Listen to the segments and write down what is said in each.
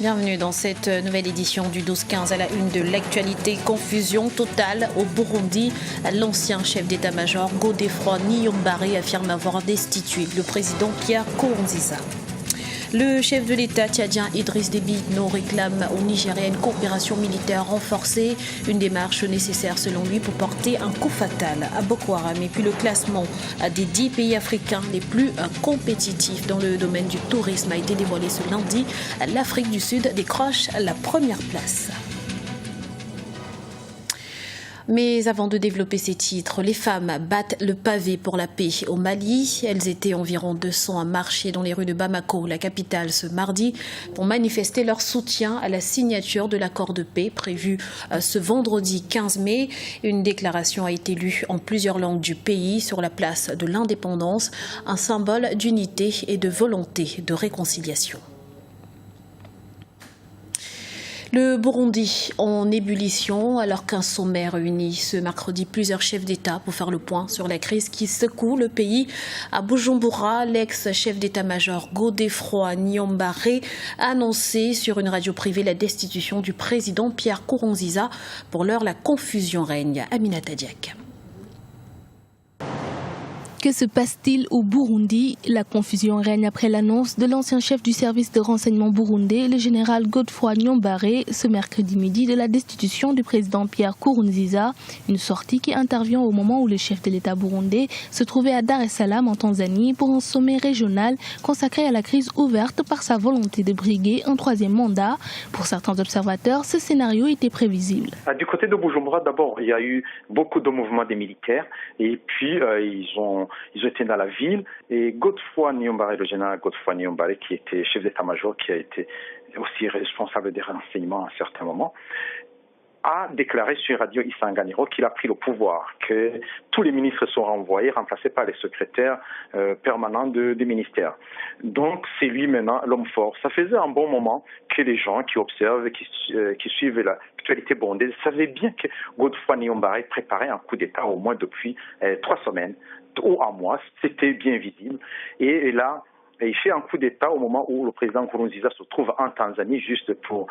Bienvenue dans cette nouvelle édition du 12-15 à la une de l'actualité. Confusion totale au Burundi. L'ancien chef d'état-major Godefroid Niyombare affirme avoir destitué le président Pierre Nkurunziza. Le chef de l'État tchadien Idriss Déby Itno réclame au Nigeria une coopération militaire renforcée, une démarche nécessaire selon lui pour porter un coup fatal à Boko Haram. Et puis le classement des 10 pays africains les plus compétitifs dans le domaine du tourisme a été dévoilé ce lundi. L'Afrique du Sud décroche la première place. Mais avant de développer ces titres, les femmes battent le pavé pour la paix au Mali. Elles étaient environ 200 à marcher dans les rues de Bamako, la capitale, ce mardi, pour manifester leur soutien à la signature de l'accord de paix prévu ce vendredi 15 mai. Une déclaration a été lue en plusieurs langues du pays sur la place de l'indépendance, un symbole d'unité et de volonté de réconciliation. Le Burundi en ébullition alors qu'un sommet réunit ce mercredi plusieurs chefs d'État pour faire le point sur la crise qui secoue le pays. À Bujumbura, l'ex-chef d'état-major Godefroid Niyombare a annoncé sur une radio privée la destitution du président Pierre Nkurunziza. Pour l'heure, la confusion règne. Aminata Diak. Que se passe-t-il au Burundi? La confusion règne après l'annonce de l'ancien chef du service de renseignement burundais, le général Godefroid Niyombare, ce mercredi midi de la destitution du président Pierre Nkurunziza. Une sortie qui intervient au moment où le chef de l'État burundais se trouvait à Dar es Salaam en Tanzanie pour un sommet régional consacré à la crise ouverte par sa volonté de briguer un troisième mandat. Pour certains observateurs, ce scénario était prévisible. Du côté de Bujumbura, d'abord, il y a eu beaucoup de mouvements des militaires et puis ils étaient dans la ville et Godefroid Niyombare, le général Godefroid Niyombare, qui était chef d'état-major, qui a été aussi responsable des renseignements à un certain moment, a déclaré sur Radio Isanganiro qu'il a pris le pouvoir, que tous les ministres sont renvoyés, remplacés par les secrétaires permanents des ministères. Donc c'est lui maintenant l'homme fort. Ça faisait un bon moment que les gens qui observent, qui suivent l'actualité burundaise savaient bien que Godefroid Niyombare préparait un coup d'État au moins depuis 3 semaines ou un mois. C'était bien visible. Et là, il fait un coup d'État au moment où le président Nkurunziza se trouve en Tanzanie juste pour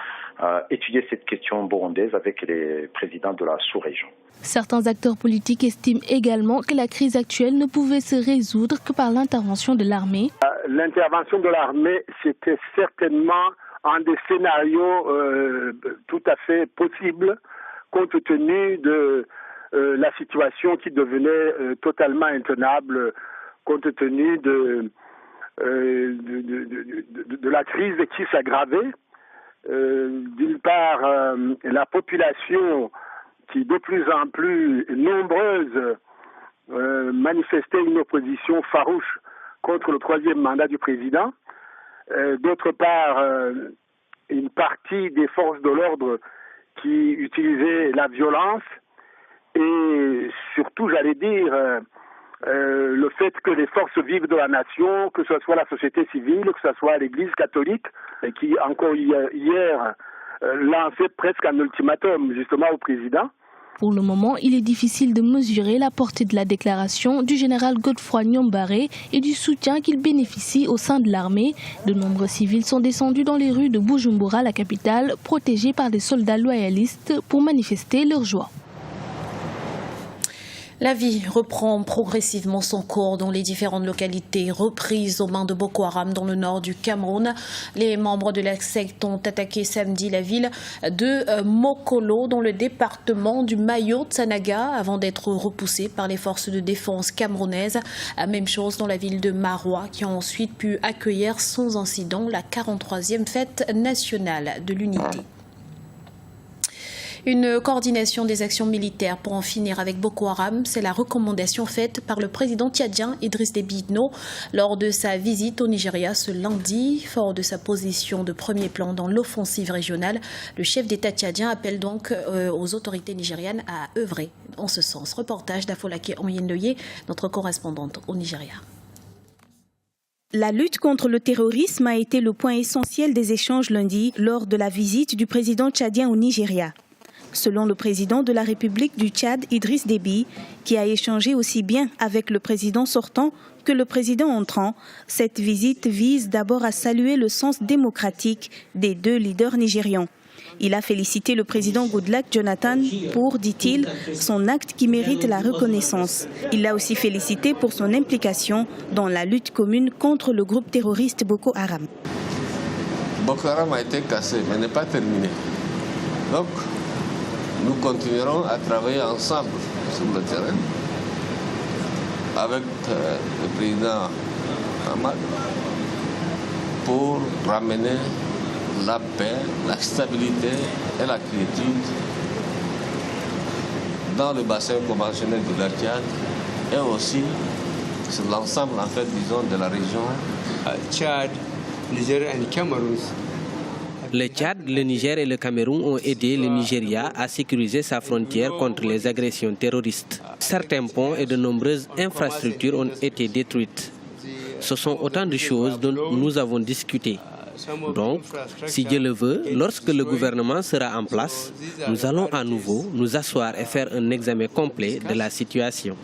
étudier cette question burundaise avec les présidents de la sous-région. Certains acteurs politiques estiment également que la crise actuelle ne pouvait se résoudre que par l'intervention de l'armée. L'intervention de l'armée, c'était certainement un des scénarios tout à fait possibles compte tenu de la situation qui devenait totalement intenable compte tenu de la crise qui s'aggravait. D'une part, la population qui de plus en plus nombreuse manifestait une opposition farouche contre le troisième mandat du président. D'autre part, une partie des forces de l'ordre qui utilisaient la violence et surtout, j'allais dire, le fait que les forces vives de la nation, que ce soit la société civile, que ce soit l'Église catholique, qui encore hier lançait presque un ultimatum justement au président. Pour le moment, il est difficile de mesurer la portée de la déclaration du général Godefroid Niyombare et du soutien qu'il bénéficie au sein de l'armée. De nombreux civils sont descendus dans les rues de Bujumbura, la capitale, protégés par des soldats loyalistes pour manifester leur joie. La vie reprend progressivement son cours dans les différentes localités reprises aux mains de Boko Haram dans le nord du Cameroun. Les membres de la secte ont attaqué samedi la ville de Mokolo dans le département du Mayo-Tsanaga avant d'être repoussés par les forces de défense camerounaises. Même chose dans la ville de Maroua qui a ensuite pu accueillir sans incident la 43e fête nationale de l'unité. Une coordination des actions militaires pour en finir avec Boko Haram, c'est la recommandation faite par le président tchadien Idriss Déby Itno lors de sa visite au Nigeria ce lundi. Fort de sa position de premier plan dans l'offensive régionale, le chef d'État tchadien appelle donc aux autorités nigérianes à œuvrer en ce sens. Reportage d'Afolake Onyendoye, notre correspondante au Nigeria. La lutte contre le terrorisme a été le point essentiel des échanges lundi lors de la visite du président tchadien au Nigeria. selon le président de la République du Tchad, Idriss Déby, qui a échangé aussi bien avec le président sortant que le président entrant. Cette visite vise d'abord à saluer le sens démocratique des deux leaders nigérians. Il a félicité le président Goodluck Jonathan pour, dit-il, son acte qui mérite la reconnaissance. Il l'a aussi félicité pour son implication dans la lutte commune contre le groupe terroriste Boko Haram. Boko Haram a été cassé, mais n'est pas terminé. Donc, nous continuerons à travailler ensemble sur le terrain avec le président Hamad pour ramener la paix, la stabilité et la quiétude dans le bassin conventionnel du lac Tchad et aussi sur l'ensemble en fait, disons, de la région. Tchad, Niger et Cameroun. Le Tchad, le Niger et le Cameroun ont aidé le Nigeria à sécuriser sa frontière contre les agressions terroristes. Certains ponts et de nombreuses infrastructures ont été détruites. Ce sont autant de choses dont nous avons discuté. Donc, si Dieu le veut, lorsque le gouvernement sera en place, nous allons à nouveau nous asseoir et faire un examen complet de la situation.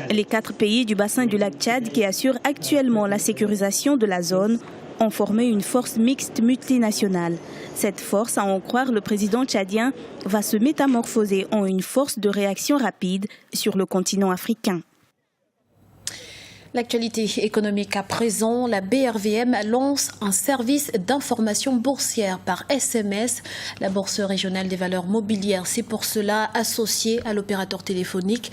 Les 4 pays du bassin du lac Tchad qui assurent actuellement la sécurisation de la zone ont formé une force mixte multinationale. Cette force, à en croire le président tchadien, va se métamorphoser en une force de réaction rapide sur le continent africain. L'actualité économique à présent, la BRVM lance un service d'information boursière par SMS. La Bourse régionale des valeurs mobilières, c'est pour cela associé à l'opérateur téléphonique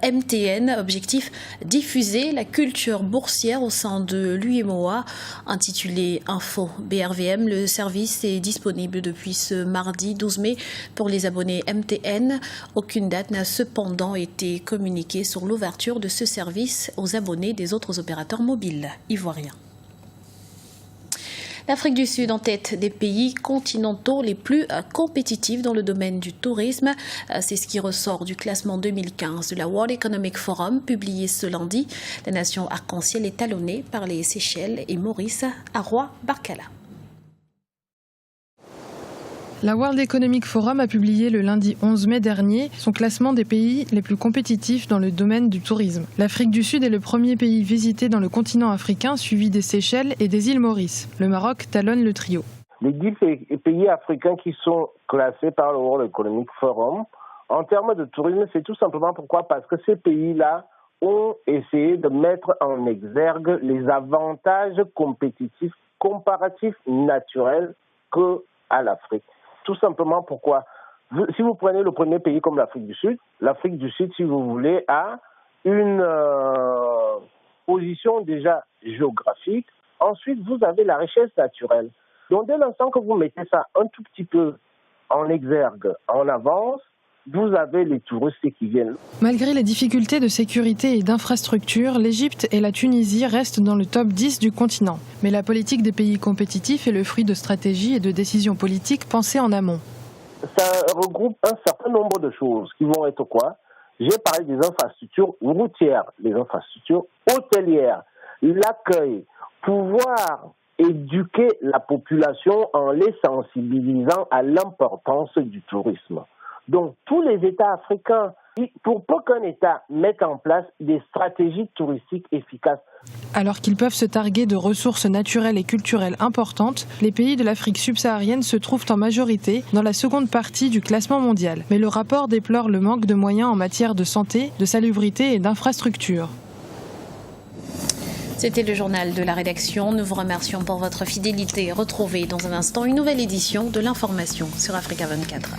MTN. Objectif, diffuser la culture boursière au sein de l'UMOA. Intitulé Info BRVM, le service est disponible depuis ce mardi 12 mai pour les abonnés MTN. Aucune date n'a cependant été communiquée sur l'ouverture de ce service aux abonnés des autres opérateurs mobiles ivoiriens. L'Afrique du Sud en tête des pays continentaux les plus compétitifs dans le domaine du tourisme. C'est ce qui ressort du classement 2015 de la World Economic Forum publié ce lundi. La nation arc-en-ciel est talonnée par les Seychelles et Maurice à Roi-Barkala. La World Economic Forum a publié le lundi 11 mai dernier son classement des pays les plus compétitifs dans le domaine du tourisme. L'Afrique du Sud est le premier pays visité dans le continent africain, suivi des Seychelles et des îles Maurice. Le Maroc talonne le trio. Les 10 pays africains qui sont classés par le World Economic Forum, en termes de tourisme, c'est tout simplement pourquoi ? Parce que ces pays-là ont essayé de mettre en exergue les avantages compétitifs, comparatifs, naturels qu'à l'Afrique. Tout simplement pourquoi, si vous prenez le premier pays comme l'Afrique du Sud, si vous voulez, a une position déjà géographique. Ensuite, vous avez la richesse naturelle. Donc, dès l'instant que vous mettez ça un tout petit peu en exergue, en avance, vous avez les touristes qui viennent. Malgré les difficultés de sécurité et d'infrastructure, l'Égypte et la Tunisie restent dans le top 10 du continent. Mais la politique des pays compétitifs est le fruit de stratégies et de décisions politiques pensées en amont. Ça regroupe un certain nombre de choses qui vont être quoi ? J'ai parlé des infrastructures routières, les infrastructures hôtelières, l'accueil, pouvoir éduquer la population en les sensibilisant à l'importance du tourisme. Donc, tous les États africains, pour peu qu'un État mette en place des stratégies touristiques efficaces. Alors qu'ils peuvent se targuer de ressources naturelles et culturelles importantes, les pays de l'Afrique subsaharienne se trouvent en majorité dans la seconde partie du classement mondial. Mais le rapport déplore le manque de moyens en matière de santé, de salubrité et d'infrastructures. C'était le journal de la rédaction. Nous vous remercions pour votre fidélité. Retrouvez dans un instant une nouvelle édition de l'information sur Africa 24.